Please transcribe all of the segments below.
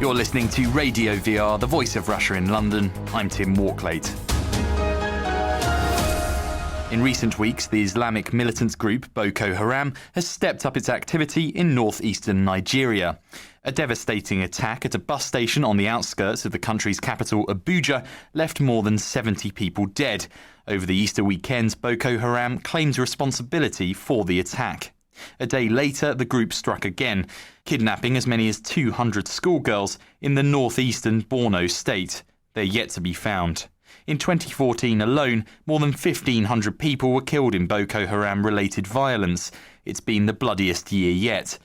You're listening to Radio VR, the voice of Russia in London. I'm Tim Walklate. In recent weeks, the Islamic militant group Boko Haram has stepped up its activity in northeastern Nigeria. A devastating attack at a bus station on the outskirts of the country's capital, Abuja, left more than 70 people dead. Over the Easter weekend, Boko Haram claims responsibility for the attack. A day later, the group struck again, kidnapping as many as 200 schoolgirls in the northeastern Borno state. They're yet to be found. In 2014 alone, more than 1,500 people were killed in Boko Haram-related violence. It's been the bloodiest year yet.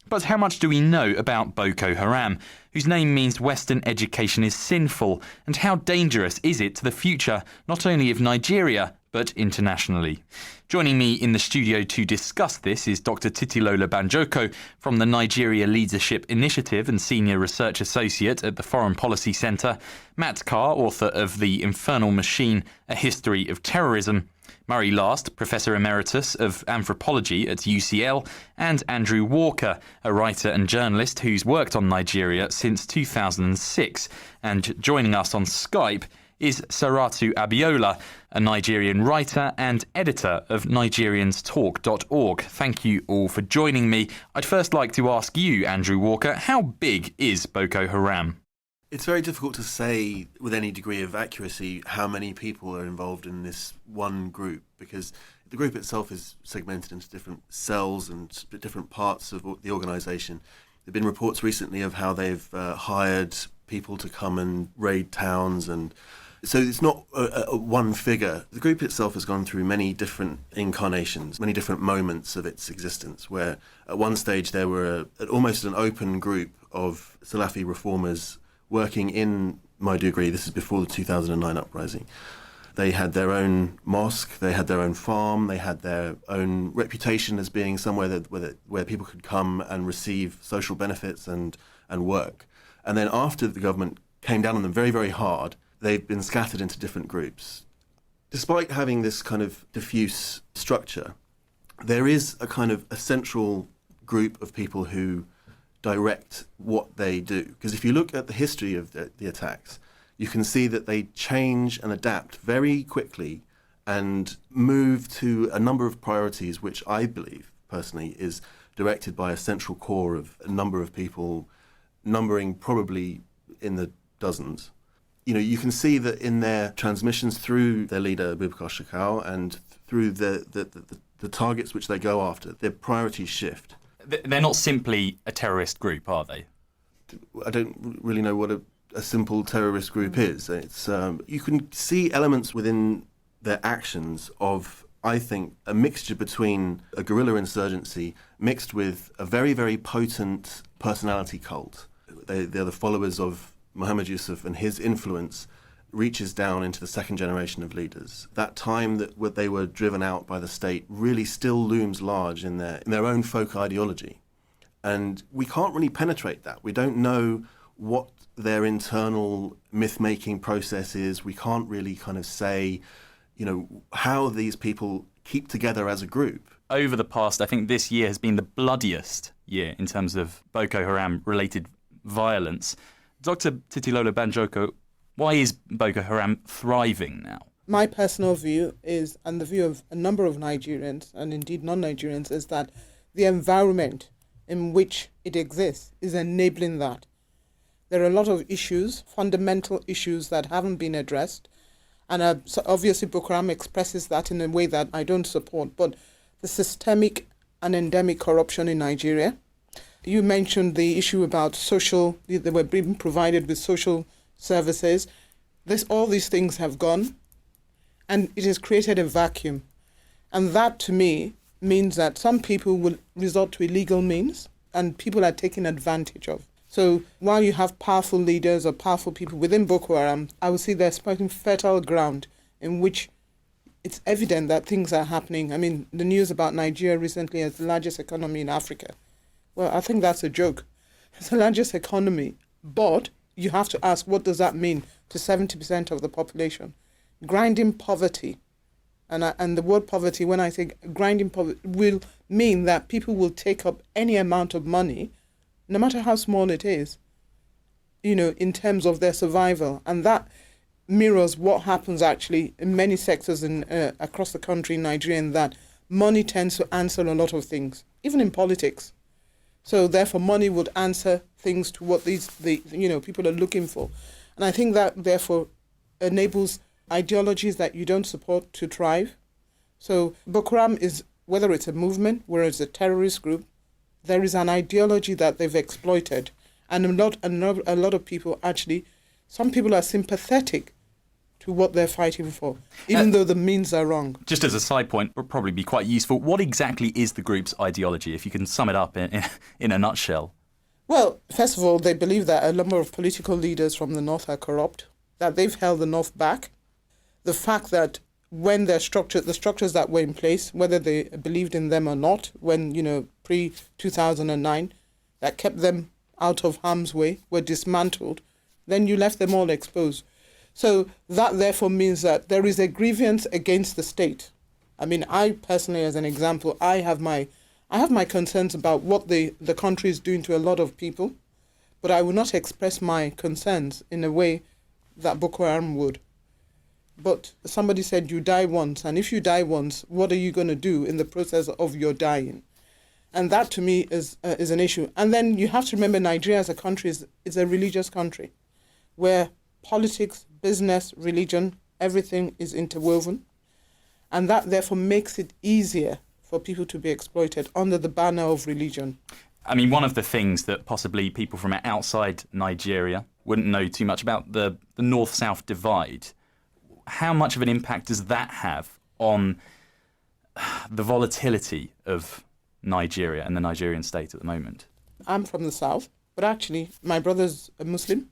But how much do we know about Boko Haram, whose name means Western education is sinful, and how dangerous is it to the future, not only of Nigeria, but internationally? Joining me in the studio to discuss this is Dr. Titilola Banjoko from the Nigeria Leadership Initiative and Senior Research Associate at the Foreign Policy Centre, Matt Carr, author of The Infernal Machine, A History of Terrorism, Murray Last, Professor Emeritus of Anthropology at UCL, and Andrew Walker, a writer and journalist who's worked on Nigeria since 2006. And joining us on Skype is Saratu Abiola, a Nigerian writer and editor of NigeriansTalk.org. Thank you all for joining me. I'd first like to ask you, Andrew Walker, how big is Boko Haram? It's very difficult to say with any degree of accuracy how many people are involved in this one group, because the group itself is segmented into different cells and different parts of the organisation. There have been reports recently of how they've hired people to come and raid towns, and so it's not a one figure. The group itself has gone through many different incarnations, many different moments of its existence, where at one stage there were almost an open group of Salafi reformers working in Maiduguri. This is before the 2009 uprising. They had their own mosque, they had their own farm, they had their own reputation as being somewhere where people could come and receive social benefits and work. And then after the government came down on them very, very hard, they've been scattered into different groups. Despite having this kind of diffuse structure, there is a kind of a central group of people who direct what they do. Because if you look at the history of the attacks, you can see that they change and adapt very quickly and move to a number of priorities, which I believe, personally, is directed by a central core of a number of people, numbering probably in the dozens. You know, you can see that in their transmissions through their leader, Abubakar Shekau, and through the targets which they go after, their priorities shift. They're not simply a terrorist group, are they? I don't really know what a simple terrorist group is. It's you can see elements within their actions of, I think, a mixture between a guerrilla insurgency mixed with a very, very potent personality cult. They're the followers of Muhammad Yusuf, and his influence reaches down into the second generation of leaders. That time that they were driven out by the state really still looms large in their own folk ideology. And we can't really penetrate that. We don't know what their internal myth-making process is. We can't really kind of say, you know, how these people keep together as a group. Over the past, I think this year has been the bloodiest year in terms of Boko Haram-related violence. Dr. Titilola Banjoko, why is Boko Haram thriving now? My personal view is, and the view of a number of Nigerians, and indeed non-Nigerians, is that the environment in which it exists is enabling that. There are a lot of issues, fundamental issues that haven't been addressed, and so obviously Boko Haram expresses that in a way that I don't support, but the systemic and endemic corruption in Nigeria. You mentioned the issue about they were being provided with social services. All these things have gone, and it has created a vacuum. And that, to me, means that some people will resort to illegal means, and people are taken advantage of. So while you have powerful leaders or powerful people within Boko Haram, I would say they're exploiting fertile ground in which it's evident that things are happening. I mean, the news about Nigeria recently as the largest economy in Africa. Well, I think that's a joke. It's the largest economy, but you have to ask, what does that mean to 70% of the population? Grinding poverty, and the word poverty, when I say grinding poverty, will mean that people will take up any amount of money, no matter how small it is, in terms of their survival. And that mirrors what happens actually in many sectors across the country in Nigeria, in that money tends to answer a lot of things, even in politics. So therefore, money would answer things to what people are looking for. And I think that therefore enables ideologies that you don't support to thrive. So Boko Haram is, whether it's a movement, whether it's a terrorist group, there is an ideology that they've exploited. And a lot of people actually, some people are sympathetic to what they're fighting for, even though the means are wrong. Just as a side point, would probably be quite useful. What exactly is the group's ideology, if you can sum it up in a nutshell? Well, first of all, they believe that a number of political leaders from the North are corrupt, that they've held the North back. The fact that when the structures that were in place, whether they believed in them or not, when, pre-2009, that kept them out of harm's way, were dismantled, then you left them all exposed. So that therefore means that there is a grievance against the state. I mean, I personally, as an example, I have my concerns about what the country is doing to a lot of people, but I will not express my concerns in a way that Boko Haram would. But somebody said you die once, and if you die once, what are you going to do in the process of your dying? And that to me is an issue. And then you have to remember Nigeria as a country is a religious country where politics, business, religion, everything is interwoven. And that therefore makes it easier for people to be exploited under the banner of religion. I mean, one of the things that possibly people from outside Nigeria wouldn't know too much about, the North-South divide. How much of an impact does that have on the volatility of Nigeria and the Nigerian state at the moment? I'm from the South, but actually my brother's a Muslim.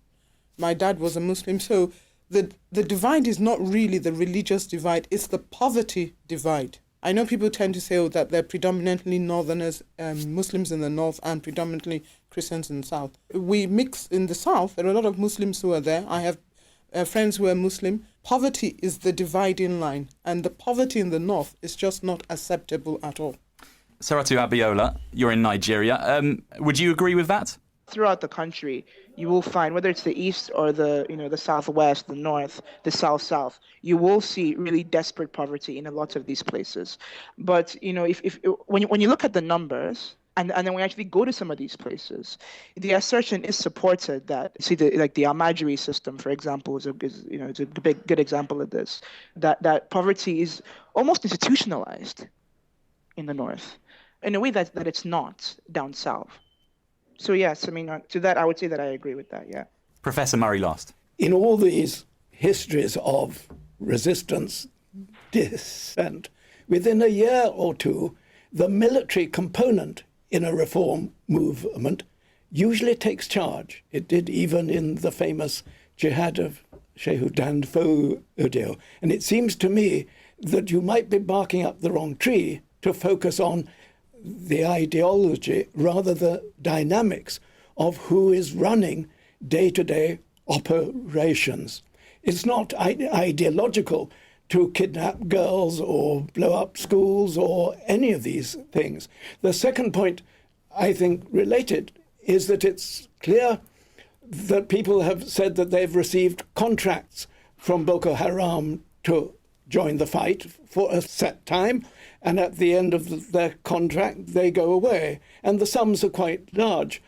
My dad was a Muslim. So the divide is not really the religious divide, it's the poverty divide. I know people tend to say that they're predominantly Northerners, Muslims in the North, and predominantly Christians in the South. We mix in the South. There are a lot of Muslims who are there. I have friends who are Muslim. Poverty is the dividing line, and the poverty in the North is just not acceptable at all. Saratu Abiola, you're in Nigeria. Would you agree with that? Throughout the country, you will find, whether it's the east or the southwest, the north, the south, you will see really desperate poverty in a lot of these places. But when you look at the numbers, and then when you actually go to some of these places, the assertion is supported that, the Almajiri system, for example, is a good example of this. That poverty is almost institutionalized in the north, in a way that it's not down south. So yes, I mean, to that, I would say that I agree with that, yeah. Professor Murray Last. In all these histories of resistance, dissent, within a year or two, the military component in a reform movement usually takes charge. It did even in the famous jihad of Shehu Danfodio. And it seems to me that you might be barking up the wrong tree to focus on the ideology, rather the dynamics of who is running day-to-day operations. It's not ideological to kidnap girls or blow up schools or any of these things. The second point, I think, related, is that it's clear that people have said that they've received contracts from Boko Haram to join the fight for a set time, and at the end of their contract, they go away. And the sums are quite large.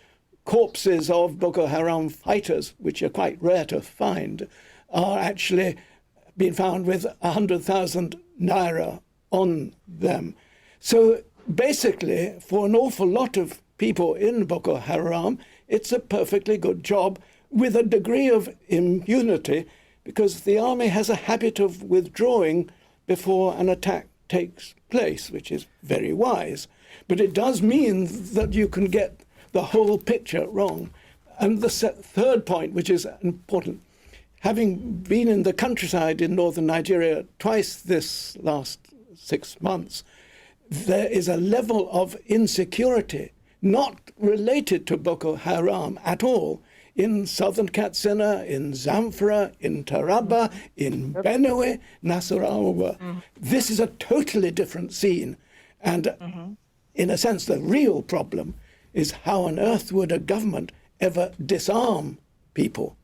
Corpses of Boko Haram fighters, which are quite rare to find, are actually been found with 100,000 naira on them. So basically, for an awful lot of people in Boko Haram, it's a perfectly good job with a degree of impunity, because the army has a habit of withdrawing before an attack takes place, which is very wise. But it does mean that you can get the whole picture wrong. And the third point, which is important, having been in the countryside in northern Nigeria twice this last 6 months, there is a level of insecurity not related to Boko Haram at all in southern Katsina, in Zamfara, in Taraba, in Benue, Nasarawa. This is a totally different scene. And in a sense, the real problem is how on earth would a government ever disarm people,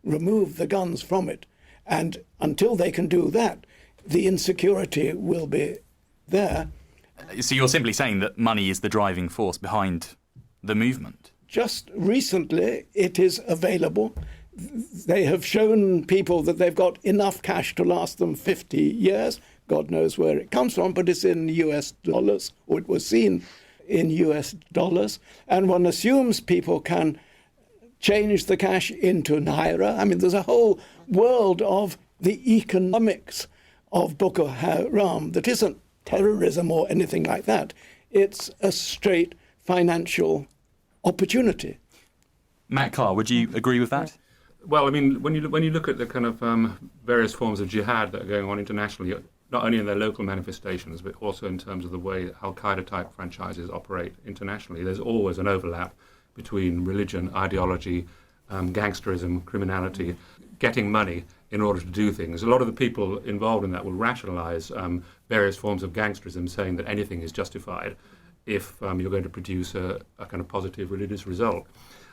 remove the guns from it. And until they can do that, the insecurity will be there. So you're simply saying that money is the driving force behind the movement? Just recently, it is available. They have shown people that they've got enough cash to last them 50 years. God knows where it comes from, but it's in US dollars, or it was seen in US dollars. And one assumes people can change the cash into naira. I mean, there's a whole world of the economics of Boko Haram that isn't terrorism or anything like that. It's a straight financial opportunity. Matt Carr, would you agree with that? Well, I mean, when you look at the kind of various forms of jihad that are going on internationally, not only in their local manifestations, but also in terms of the way Al-Qaeda-type franchises operate internationally, there's always an overlap between religion, ideology, gangsterism, criminality, getting money in order to do things. A lot of the people involved in that will rationalize various forms of gangsterism, saying that anything is justified if you're going to produce a kind of positive religious result.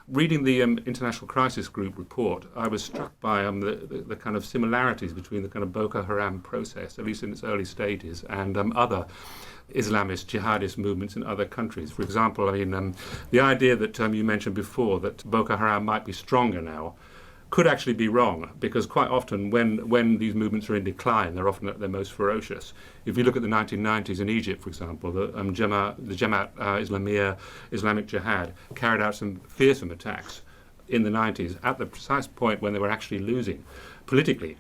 Reading the International Crisis Group report, I was struck by the kind of similarities between the kind of Boko Haram process, at least in its early stages, and other Islamist jihadist movements in other countries. For example, I mean, the idea that you mentioned before, that Boko Haram might be stronger now, could actually be wrong, because quite often when these movements are in decline, they're often at their most ferocious. If you look at the 1990s in Egypt, for example, the Jamaat Islamiyah, Islamic Jihad, carried out some fearsome attacks in the 90s at the precise point when they were actually losing politically.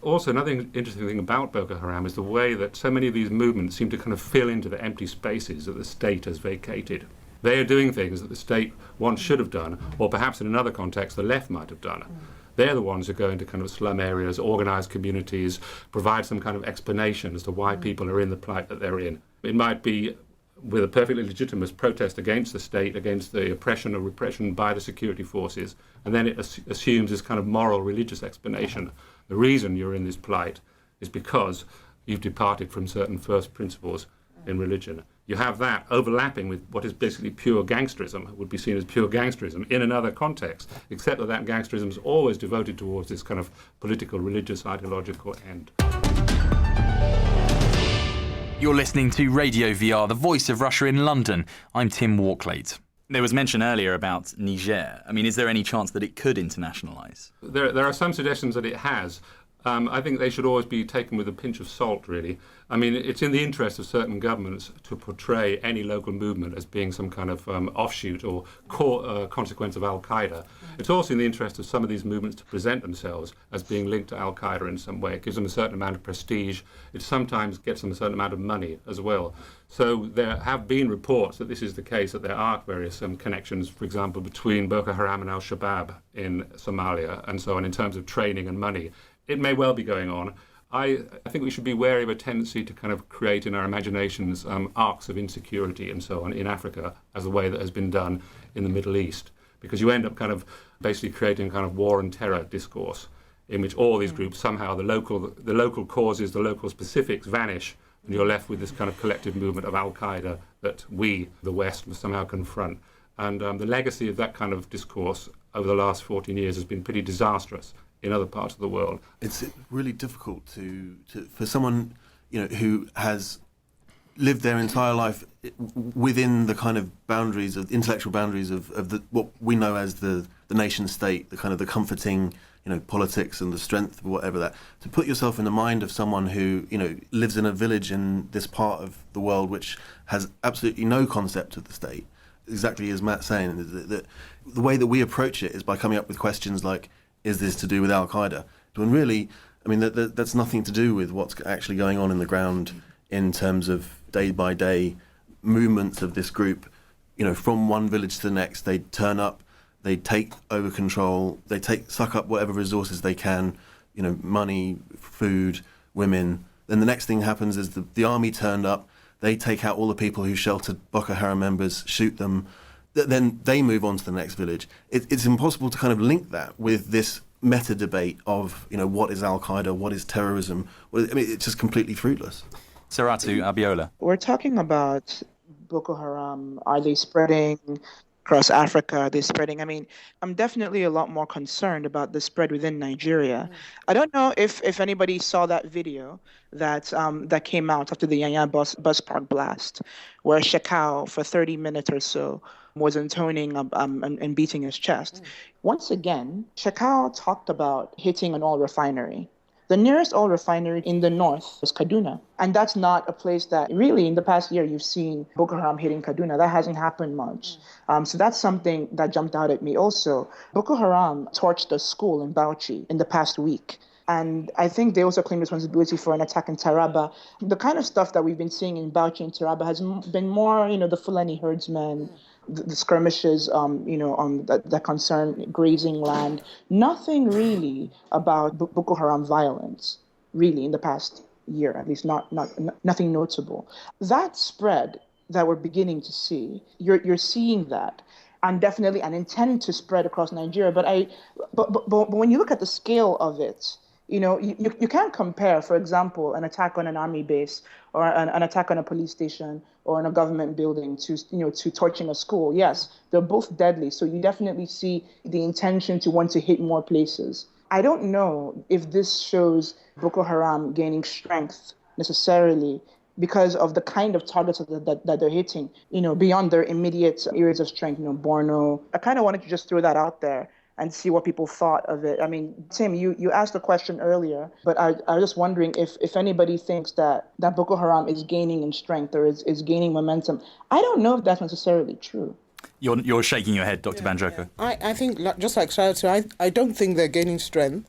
Also, another interesting thing about Boko Haram is the way that so many of these movements seem to kind of fill into the empty spaces that the state has vacated. They are doing things that the state once should have done, or perhaps in another context the left might have done. They're the ones who go into kind of slum areas, organise communities, provide some kind of explanation as to why people are in the plight that they're in. It might be with a perfectly legitimate protest against the state, against the oppression or repression by the security forces, and then it assumes this kind of moral, religious explanation. The reason you're in this plight is because you've departed from certain first principles in religion. You have that overlapping with what is basically pure gangsterism, would be seen as pure gangsterism in another context, except that gangsterism is always devoted towards this kind of political, religious, ideological end. You're listening to Radio VR, the voice of Russia in London. I'm Tim Walklate. There was mention earlier about Niger. I mean, is there any chance that it could internationalise? There are some suggestions that it has. I think they should always be taken with a pinch of salt, really. I mean, it's in the interest of certain governments to portray any local movement as being some kind of offshoot or consequence of Al-Qaeda. It's also in the interest of some of these movements to present themselves as being linked to Al-Qaeda in some way. It gives them a certain amount of prestige. It sometimes gets them a certain amount of money as well. So there have been reports that this is the case, that there are various connections, for example, between Boko Haram and Al-Shabaab in Somalia and so on, in terms of training and money. It may well be going on. I think we should be wary of a tendency to kind of create in our imaginations arcs of insecurity and so on in Africa, as the way that has been done in the Middle East, because you end up kind of basically creating a kind of war and terror discourse in which all these groups, somehow the local causes, the local specifics vanish, and you're left with this kind of collective movement of Al-Qaeda that we, the West, must somehow confront. And the legacy of that kind of discourse over the last 14 years has been pretty disastrous in other parts of the world. It's really difficult for someone, who has lived their entire life within the kind of boundaries of intellectual boundaries of the, what we know as the nation state, the kind of the comforting, politics and the strength of whatever that, to put yourself in the mind of someone who, lives in a village in this part of the world which has absolutely no concept of the state. Exactly as Matt's saying, that the way that we approach it is by coming up with questions like, is this to do with Al-Qaeda? When really, I mean, that's nothing to do with what's actually going on in the ground in terms of day-by-day movements of this group. From one village to the next, they turn up, they take over control, they suck up whatever resources they can, money, food, women. Then the next thing happens is the army turned up, they take out all the people who sheltered Boko Haram members, shoot them, then they move on to the next village. It's impossible to kind of link that with this meta debate of, what is Al-Qaeda, what is terrorism. Well, I mean, it's just completely fruitless. Saratu Abiola. We're talking about Boko Haram. Are they spreading across Africa, they're spreading. I mean, I'm definitely a lot more concerned about the spread within Nigeria. I don't know if anybody saw that video that came out after the Yanya bus park blast, where Shekau for 30 minutes or so was intoning and beating his chest. Once again, Shekau talked about hitting an oil refinery. The nearest oil refinery in the north is Kaduna. And that's not a place that really in the past year you've seen Boko Haram hitting Kaduna. That hasn't happened much. So that's something that jumped out at me also. Boko Haram torched a school in Bauchi in the past week. And I think they also claim responsibility for an attack in Taraba. The kind of stuff that we've been seeing in Bauchi and Taraba has been more, the Fulani herdsmen, the skirmishes, that concern grazing land. Nothing really about Boko Haram violence, really, in the past year, at least nothing notable. That spread that we're beginning to see, you're seeing that, and definitely an intent to spread across Nigeria. But when you look at the scale of it, you can't compare, for example, an attack on an army base or an attack on a police station or in a government building to torching a school. Yes, they're both deadly. So you definitely see the intention to want to hit more places. I don't know if this shows Boko Haram gaining strength necessarily because of the kind of targets that they're hitting, beyond their immediate areas of strength, Borno. I kind of wanted to just throw that out there and see what people thought of it. I mean, Tim, you asked the question earlier, but I was just wondering if anybody thinks that Boko Haram is gaining in strength or is gaining momentum. I don't know if that's necessarily true. You're shaking your head, Dr. Banjoko. I think, just like Shayat, I don't think they're gaining strength.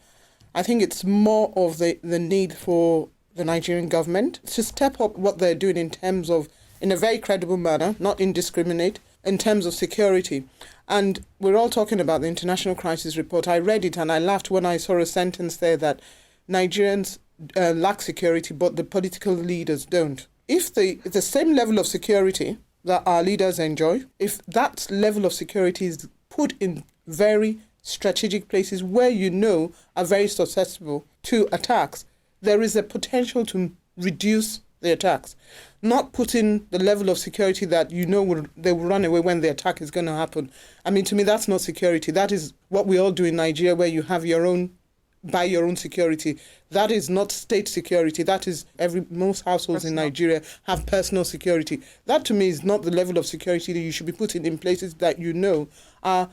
I think it's more of the need for the Nigerian government to step up what they're doing in terms of, in a very credible manner, not indiscriminate, in terms of security. And we're all talking about the International Crisis Report. I read it and I laughed when I saw a sentence there that Nigerians lack security, but the political leaders don't. If the same level of security that our leaders enjoy, if that level of security is put in very strategic places where are very susceptible to attacks, there is a potential to reduce the attacks. Not putting the level of security that they will run away when the attack is going to happen. I mean, to me, that's not security. That is what we all do in Nigeria, where you have buy your own security. That is not state security. That is most households in Nigeria have personal security. That to me is not the level of security that you should be putting in places that are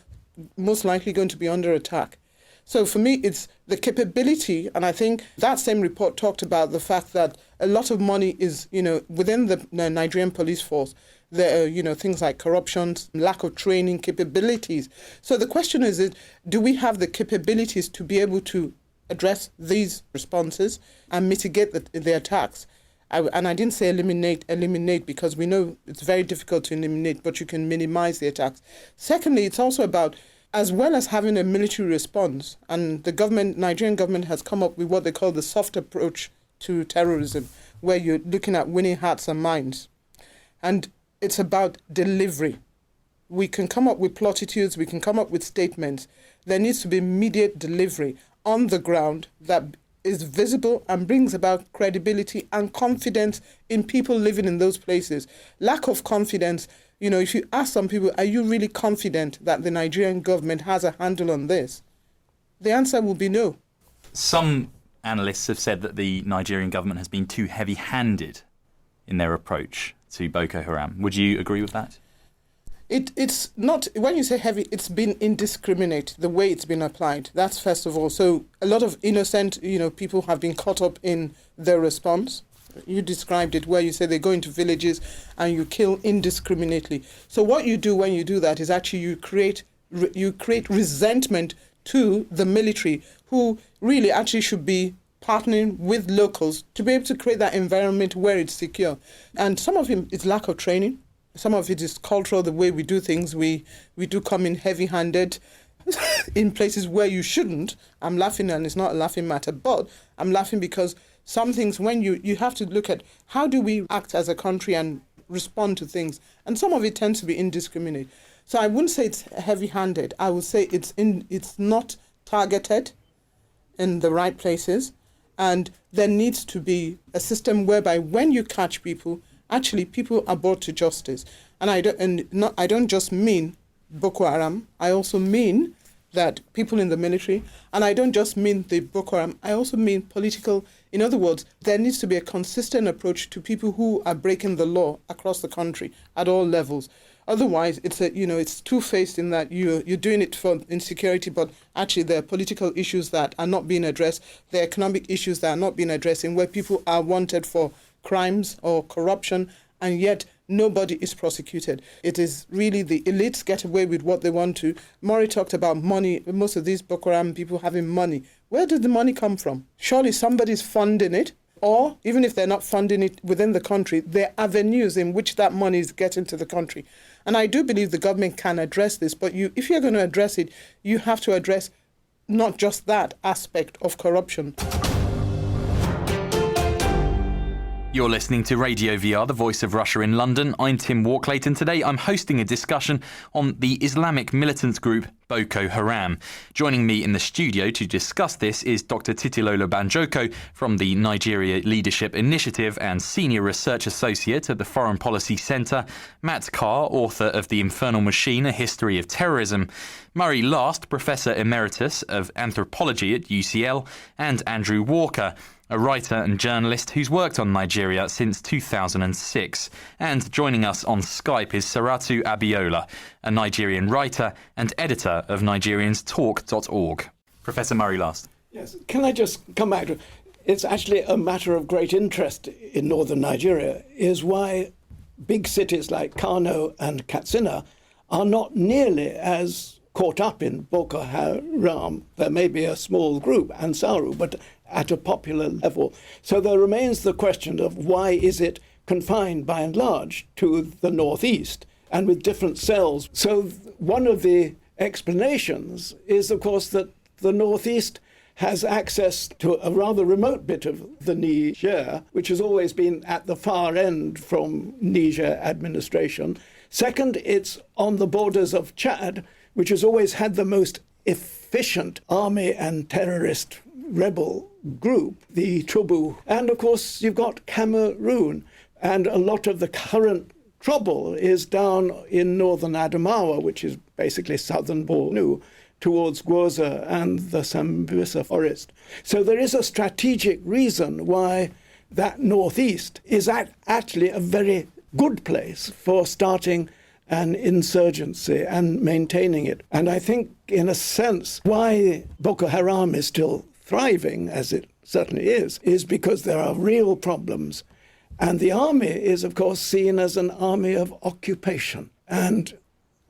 most likely going to be under attack. So for me, it's the capability, and I think that same report talked about the fact that a lot of money is, within the Nigerian police force. There are, things like corruption, lack of training, capabilities. So the question is, do we have the capabilities to be able to address these responses and mitigate the attacks? And I didn't say eliminate, because we know it's very difficult to eliminate, but you can minimize the attacks. Secondly, it's also about, as well as having a military response, and the Nigerian government has come up with what they call the soft approach to terrorism, where you're looking at winning hearts and minds. And it's about delivery. We can come up with platitudes, we can come up with statements. There needs to be immediate delivery on the ground that is visible and brings about credibility and confidence in people living in those places. Lack of confidence, if you ask some people, are you really confident that the Nigerian government has a handle on this? The answer will be no. Some analysts have said that the Nigerian government has been too heavy-handed in their approach to Boko Haram. Would you agree with that? It's not, when you say heavy, it's been indiscriminate, the way it's been applied. That's first of all. So a lot of innocent, people have been caught up in their response. You described it, where you say they go into villages and you kill indiscriminately. So what you do when you do that is actually you create resentment to the military, who really actually should be partnering with locals to be able to create that environment where it's secure. And some of it is lack of training. Some of it is cultural, the way we do things. We do come in heavy-handed in places where you shouldn't. I'm laughing, and it's not a laughing matter, but I'm laughing because some things, when you have to look at how do we act as a country and respond to things, and some of it tends to be indiscriminate. So I wouldn't say it's heavy-handed. I would say it's not targeted in the right places, and there needs to be a system whereby when you catch people, actually people are brought to justice. And I don't just mean Boko Haram. I also mean that people in the military, and I don't just mean the Boko Haram, I also mean political. In other words, there needs to be a consistent approach to people who are breaking the law across the country at all levels. Otherwise, it's two-faced in that you're doing it for insecurity, but actually there are political issues that are not being addressed. There are economic issues that are not being addressed, in where people are wanted for crimes or corruption, and yet nobody is prosecuted. It is really the elites get away with what they want to. Maury talked about money. Most of these Boko Haram people having money. Where did the money come from? Surely somebody's funding it. Or, even if they're not funding it within the country, there are avenues in which that money is getting to the country. And I do believe the government can address this, but if you're going to address it, you have to address not just that aspect of corruption. You're listening to Radio VR, the voice of Russia in London. I'm Tim Walklate, and today I'm hosting a discussion on the Islamic militant group Boko Haram. Joining me in the studio to discuss this is Dr. Titilola Banjoko from the Nigeria Leadership Initiative and Senior Research Associate at the Foreign Policy Centre, Matt Carr, author of The Infernal Machine, A History of Terrorism, Murray Last, Professor Emeritus of Anthropology at UCL, and Andrew Walker, a writer and journalist who's worked on Nigeria since 2006. And joining us on Skype is Saratu Abiola, a Nigerian writer and editor of NigeriansTalk.org. Professor Murray Last. Yes, can I just come back to, it's actually a matter of great interest in northern Nigeria, is why big cities like Kano and Katsina are not nearly as caught up in Boko Haram. There may be a small group, Ansaru, but at a popular level. So there remains the question of why is it confined by and large to the northeast and with different cells. So one of the explanations is, of course, that the northeast has access to a rather remote bit of the Niger, which has always been at the far end from Niger administration. Second, it's on the borders of Chad, which has always had the most efficient army and terrorist rebel group, the Chubu. And of course, you've got Cameroon. And a lot of the current trouble is down in northern Adamawa, which is basically southern Borno, towards Gwoza and the Sambisa forest. So there is a strategic reason why that northeast is actually a very good place for starting an insurgency and maintaining it. And I think, in a sense, why Boko Haram is still thriving, as it certainly is because there are real problems. And the army is, of course, seen as an army of occupation. And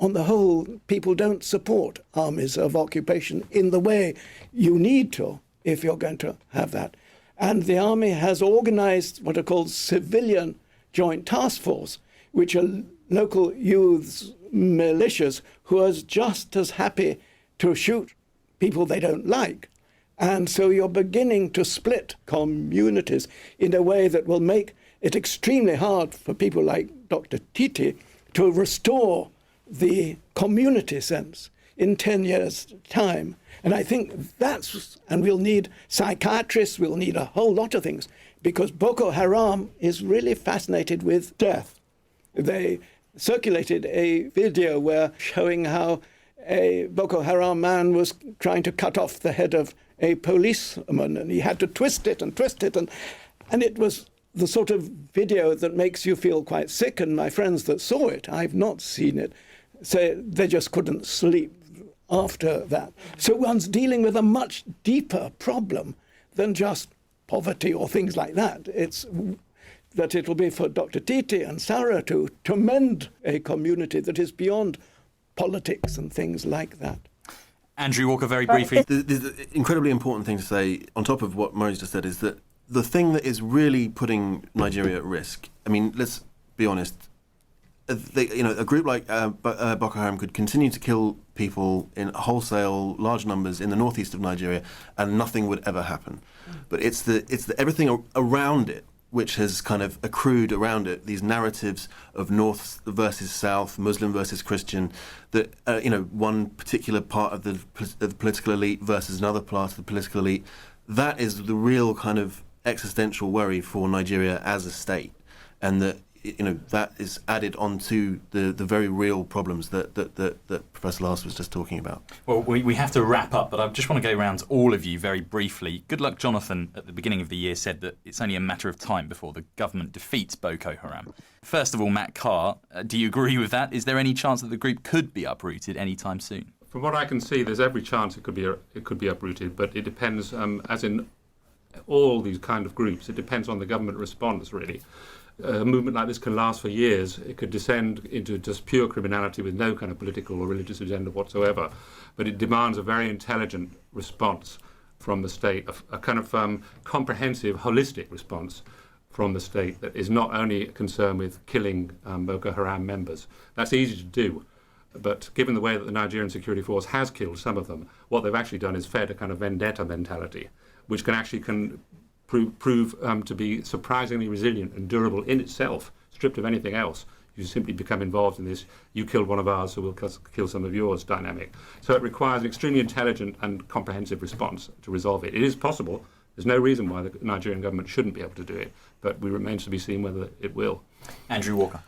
on the whole, people don't support armies of occupation in the way you need to if you're going to have that. And the army has organized what are called civilian joint task force, which are local youths, militias, who are just as happy to shoot people they don't like. And so you're beginning to split communities in a way that will make it extremely hard for people like Dr. Titi to restore the community sense in 10 years' time. And I think and we'll need psychiatrists, we'll need a whole lot of things, because Boko Haram is really fascinated with death. They circulated a video showing how a Boko Haram man was trying to cut off the head of a policeman, and he had to twist it, and it was the sort of video that makes you feel quite sick. And my friends that saw it, I've not seen it, say they just couldn't sleep after that. So one's dealing with a much deeper problem than just poverty or things like that. It's that it will be for Dr. Titi and Sarah to mend a community that is beyond politics and things like that. Andrew Walker, very briefly. The incredibly important thing to say, on top of what Murray's just said, is that the thing that is really putting Nigeria at risk, I mean, let's be honest, a group like Boko Haram could continue to kill people in wholesale, large numbers in the northeast of Nigeria, and nothing would ever happen. But it's the everything around it which has kind of accrued around it, these narratives of North versus South, Muslim versus Christian, that, one particular part of the political elite versus another part of the political elite. That is the real kind of existential worry for Nigeria as a state. And that, that is added onto the very real problems that Professor Last was just talking about. Well, we have to wrap up, but I just want to go around to all of you very briefly. Good Luck Jonathan, at the beginning of the year, said that it's only a matter of time before the government defeats Boko Haram. First of all, Matt Carr, do you agree with that? Is there any chance that the group could be uprooted anytime soon? From what I can see, there's every chance it could be uprooted, but it depends, as in all these kind of groups, it depends on the government response, really. A movement like this can last for years. It could descend into just pure criminality with no kind of political or religious agenda whatsoever. But it demands a very intelligent response from the state, a kind of comprehensive, holistic response from the state that is not only concerned with killing Boko Haram members. That's easy to do. But given the way that the Nigerian security force has killed some of them, what they've actually done is fed a kind of vendetta mentality, which can prove to be surprisingly resilient and durable in itself, stripped of anything else. You simply become involved in this, you killed one of ours, so we'll kill some of yours dynamic. So it requires an extremely intelligent and comprehensive response to resolve it. It is possible. There's no reason why the Nigerian government shouldn't be able to do it, but it remains to be seen whether it will. Andrew Walker.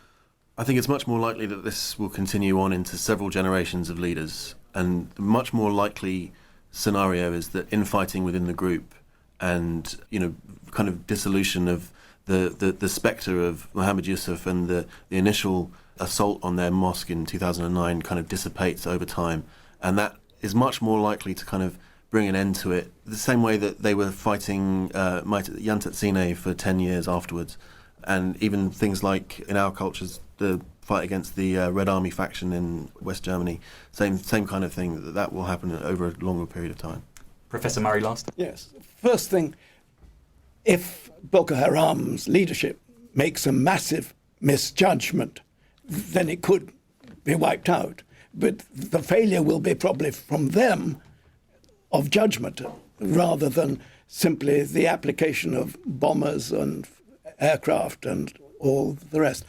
I think it's much more likely that this will continue on into several generations of leaders, and the much more likely scenario is that infighting within the group and kind of dissolution of the spectre of Mohammed Yusuf and the initial assault on their mosque in 2009 kind of dissipates over time, and that is much more likely to kind of bring an end to it, the same way that they were fighting Yantatsine for 10 years afterwards. And even things like in our cultures, the fight against the Red Army faction in West Germany, same kind of thing, that will happen over a longer period of time. Professor Murray last. Yes. First thing, if Boko Haram's leadership makes a massive misjudgment, then it could be wiped out. But the failure will be probably from them of judgment rather than simply the application of bombers and aircraft and all the rest.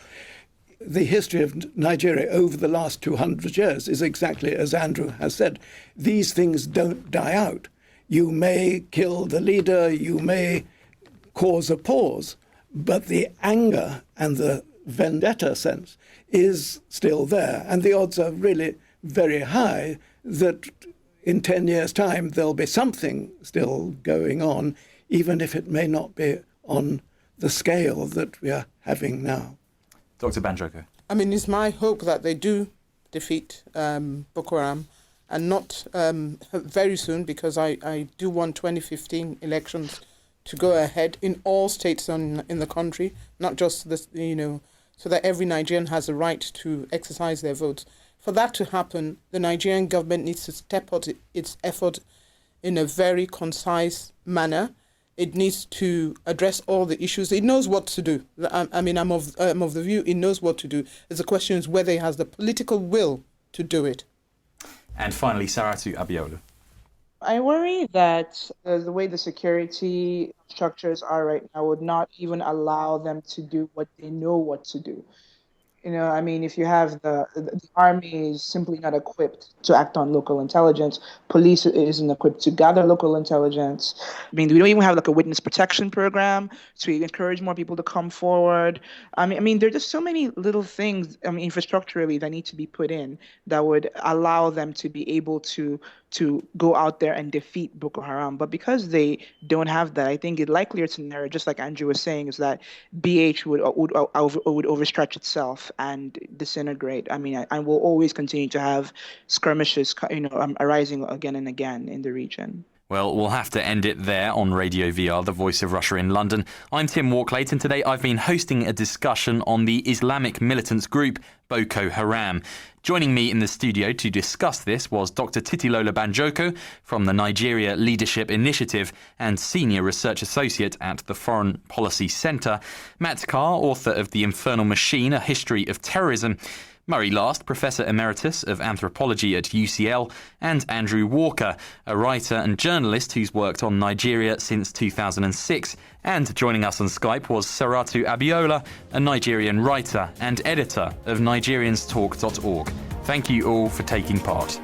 The history of Nigeria over the last 200 years is exactly as Andrew has said. These things don't die out. You may kill the leader, you may cause a pause, but the anger and the vendetta sense is still there. And the odds are really very high that in 10 years' time there'll be something still going on, even if it may not be on the scale that we are having now. Dr. Banjoko. I mean, it's my hope that they do defeat Boko Haram, and not very soon, because I do want 2015 elections to go ahead in all states in the country, not just this, so that every Nigerian has a right to exercise their votes. For that to happen, the Nigerian government needs to step up its effort in a very concise manner. It needs to address all the issues. It knows what to do. I'm of the view it knows what to do. The question is whether it has the political will to do it. And finally, Saratu Abiola. I worry that the way the security structures are right now would not even allow them to do what they know what to do. If you have the army is simply not equipped to act on local intelligence. Police isn't equipped to gather local intelligence. We don't even have like a witness protection program to encourage more people to come forward. There are just so many little things, infrastructurally, that need to be put in that would allow them to be able to go out there and defeat Boko Haram. But because they don't have that, I think the likelier scenario, just like Andrew was saying, is that BH would overstretch itself and disintegrate. I will always continue to have skirmishes, arising again and again in the region. Well, we'll have to end it there on Radio VR, the voice of Russia in London. I'm Tim Walklate, and today I've been hosting a discussion on the Islamic militants group Boko Haram. Joining me in the studio to discuss this was Dr. Titilola Banjoko from the Nigeria Leadership Initiative and Senior Research Associate at the Foreign Policy Centre, Matt Carr, author of The Infernal Machine, A History of Terrorism, Murray Last, Professor Emeritus of Anthropology at UCL, and Andrew Walker, a writer and journalist who's worked on Nigeria since 2006. And joining us on Skype was Saratu Abiola, a Nigerian writer and editor of NigeriansTalk.org. Thank you all for taking part.